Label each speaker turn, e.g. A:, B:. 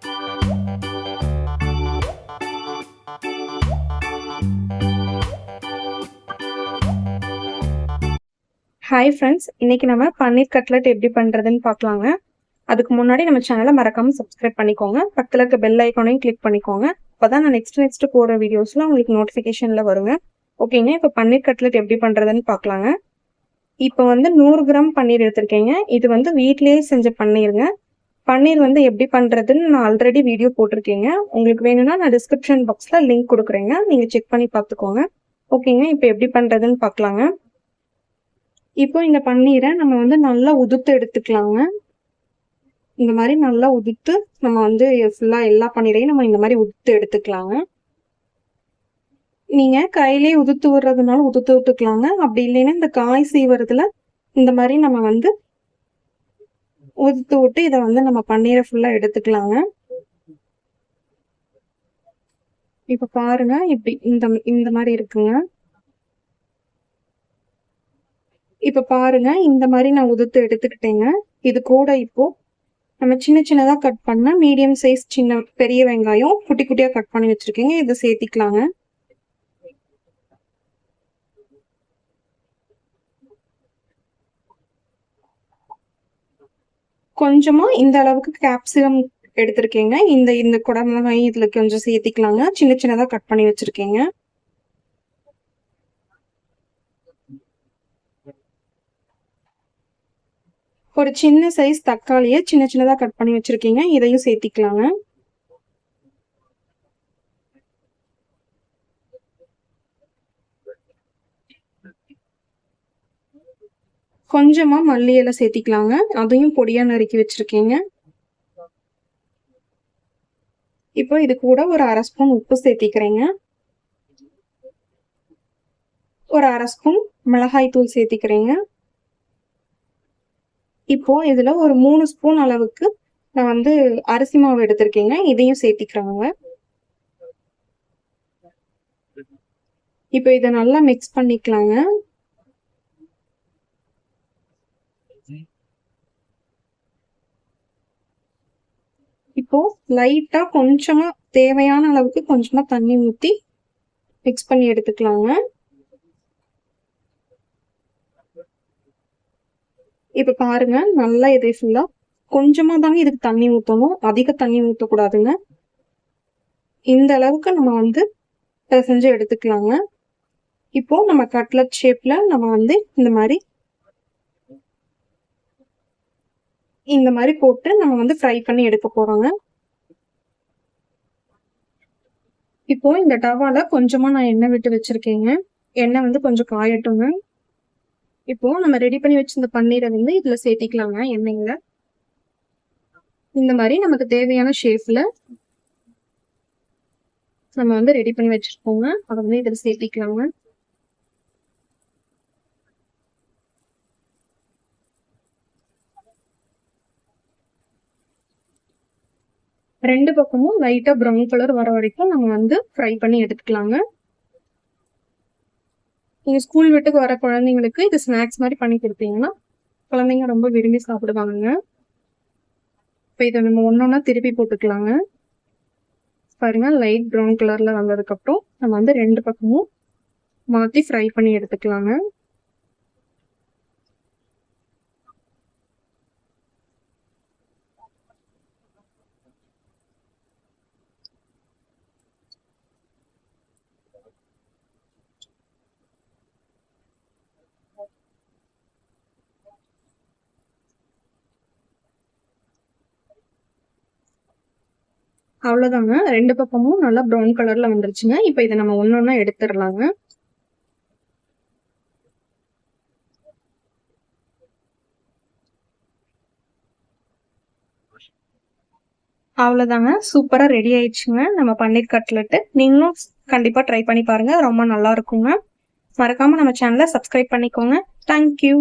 A: Hi friends, இன்னைக்கு நம்ம பன்னீர் cutlet எப்படி பண்ணுறதுன்னு பார்க்கலாங்க. அதுக்கு முன்னாடி நம்ம சேனலை மறக்காமல் சப்ஸ்கிரைப் பண்ணிக்கோங்க. பக்கத்தில் இருக்க பெல் ஐக்கானையும் கிளிக் பண்ணிக்கோங்க. அப்போ தான் நான் நெக்ஸ்ட் போடுற வீடியோஸ்லாம் உங்களுக்கு நோட்டிஃபிகேஷனில் வருங்க. ஓகேங்க, இப்போ பன்னீர் கட்லெட் எப்படி பண்ணுறதுன்னு பார்க்கலாங்க. இப்போ 100 கிராம் பன்னீர் எடுத்திருக்கேங்க. இது வீட்டிலேயே செஞ்ச பன்னீருங்க. பன்னீர் எப்படி பண்ணுறதுன்னு நான் ஆல்ரெடி வீடியோ போட்டிருக்கேங்க. உங்களுக்கு வேணும்னா நான் டிஸ்கிரிப்ஷன் பாக்ஸில் லிங்க் கொடுக்குறேங்க. நீங்கள் செக் பண்ணி பார்த்துக்கோங்க. ஓகேங்க, இப்போ எப்படி பண்ணுறதுன்னு பார்க்கலாங்க. இப்போ இந்த பன்னீரை நம்ம நல்லா உதுத்து எடுத்துக்கலாங்க. இந்த மாதிரி நல்லா உதுத்து நம்ம ஃபுல்லா எல்லா பன்னீரையும் நம்ம இந்த மாதிரி உதுத்து எடுத்துக்கலாங்க. நீங்க கையிலே உதுத்து விடுறதுனால உதுத்து விட்டுக்கலாங்க. அப்படி இல்லைன்னா இந்த காய் சீவறதுல இந்த மாதிரி நம்ம உதுத்து விட்டு இதை நம்ம பன்னீரை ஃபுல்லா எடுத்துக்கலாங்க. இப்ப பாருங்க, இப்படி இந்த மாதிரி இருக்குங்க. இப்ப பாருங்க, இந்த மாதிரி நான் உதுத்து எடுத்துக்கிட்டேங்க. இது கூட இப்போ நம்ம சின்னதா கட் பண்ண மீடியம் சைஸ் பெரிய வெங்காயம் குட்டி குட்டியா கட் பண்ணி வச்சிருக்கேங்க. இதை சேர்த்திக்கலாங்க. கொஞ்சமா இந்த அளவுக்கு கேப்சிகம் எடுத்திருக்கேங்க. இந்த குடமிளகாய் இதுல கொஞ்சம் சேர்த்திக்கலாங்க. சின்னதா கட் பண்ணி வச்சிருக்கேங்க. ஒரு சின்ன சைஸ் தக்காளியை சின்னதா கட் பண்ணி வச்சிருக்கீங்க. இதையும் சேர்த்திக்கலாங்க. கொஞ்சமா மல்லி இலை சேர்த்திக்கலாங்க. அதையும் பொடியா நறுக்கி வச்சிருக்கீங்க. இப்போ இது கூட ஒரு 1/2 ஸ்பூன் உப்பு சேர்த்திக்கிறேங்க. ஒரு 1/2 ஸ்பூன் மிளகாய் தூள் சேர்த்திக்கிறேங்க. இப்போ இதுல ஒரு 3 ஸ்பூன் அளவுக்கு நான் அரிசி மாவு எடுத்திருக்கேங்க. இதையும் சேர்த்திக்கிறாங்க. இப்போ இதை நல்லா மிக்ஸ் பண்ணிக்கலாங்க. இப்போ லைட்டா கொஞ்சமா தேவையான அளவுக்கு கொஞ்சமா தண்ணி ஊத்தி மிக்ஸ் பண்ணி எடுத்துக்கலாங்க. இப்ப பாருங்க, நல்லா இதை ஃபுல்லா கொஞ்சமா தாங்க இதுக்கு தண்ணி ஊற்றணும். அதிக தண்ணி ஊற்றக்கூடாதுங்க. இந்த அளவுக்கு நம்ம பிசைஞ்சு எடுத்துக்கலாங்க. இப்போ நம்ம கட்லட் ஷேப்ல நம்ம இந்த மாதிரி போட்டு நம்ம ஃப்ரை பண்ணி எடுக்க போறோங்க. இப்போ இந்த டவால கொஞ்சமா நான் எண்ணெய் விட்டு வச்சிருக்கேங்க. எண்ணெய் கொஞ்சம் காயட்டுங்க. இப்போ நம்ம ரெடி பண்ணி வச்சிருந்த பன்னீரை இதுல சேர்த்திக்கலாங்க. எண்ணெய்ல இந்த மாதிரி நமக்கு தேவையான ஷேப்ல நம்ம ரெடி பண்ணி வச்சிருக்கோங்க. அதை இதுல சேர்த்திக்கலாங்க. ரெண்டு பக்கமும் லைட்டா ப்ரௌன் கலர் வர வரைக்கும் நம்ம ஃப்ரை பண்ணி எடுத்துக்கலாங்க. நீங்க ஸ்கூல் விட்டுக்கு வர குழந்தைங்களுக்கு இது ஸ்நாக்ஸ் மாதிரி பண்ணி கொடுத்தீங்கன்னா குழந்தைங்க ரொம்ப விரும்பி சாப்பிடுவாங்க. இப்போ இதை நம்ம ஒன்னொன்னா திருப்பி போட்டுக்கலாங்க. பாருங்க, லைட் ப்ரௌன் கலர்ல வந்ததுக்கு அப்புறம் நம்ம ரெண்டு பக்கமும் மாத்தி ஃப்ரை பண்ணி எடுத்துக்கலாங்க. அவ்வளவுதாங்க, ரெண்டு பக்கமும் நல்லா ப்ரௌன் கலர்ல வந்துருச்சுங்க. இப்போ இதை நம்ம ஒன்னொன்னா எடுத்துடலாங்க. அவ்வளவுதாங்க, சூப்பரா ரெடி ஆயிடுச்சுங்க நம்ம பன்னீர் கட்லெட். நீங்களும் கண்டிப்பா ட்ரை பண்ணி பாருங்க, ரொம்ப நல்லா இருக்குங்க. மறக்காம நம்ம சேனலை சப்ஸ்கிரைப் பண்ணிக்கோங்க. தேங்க்யூ.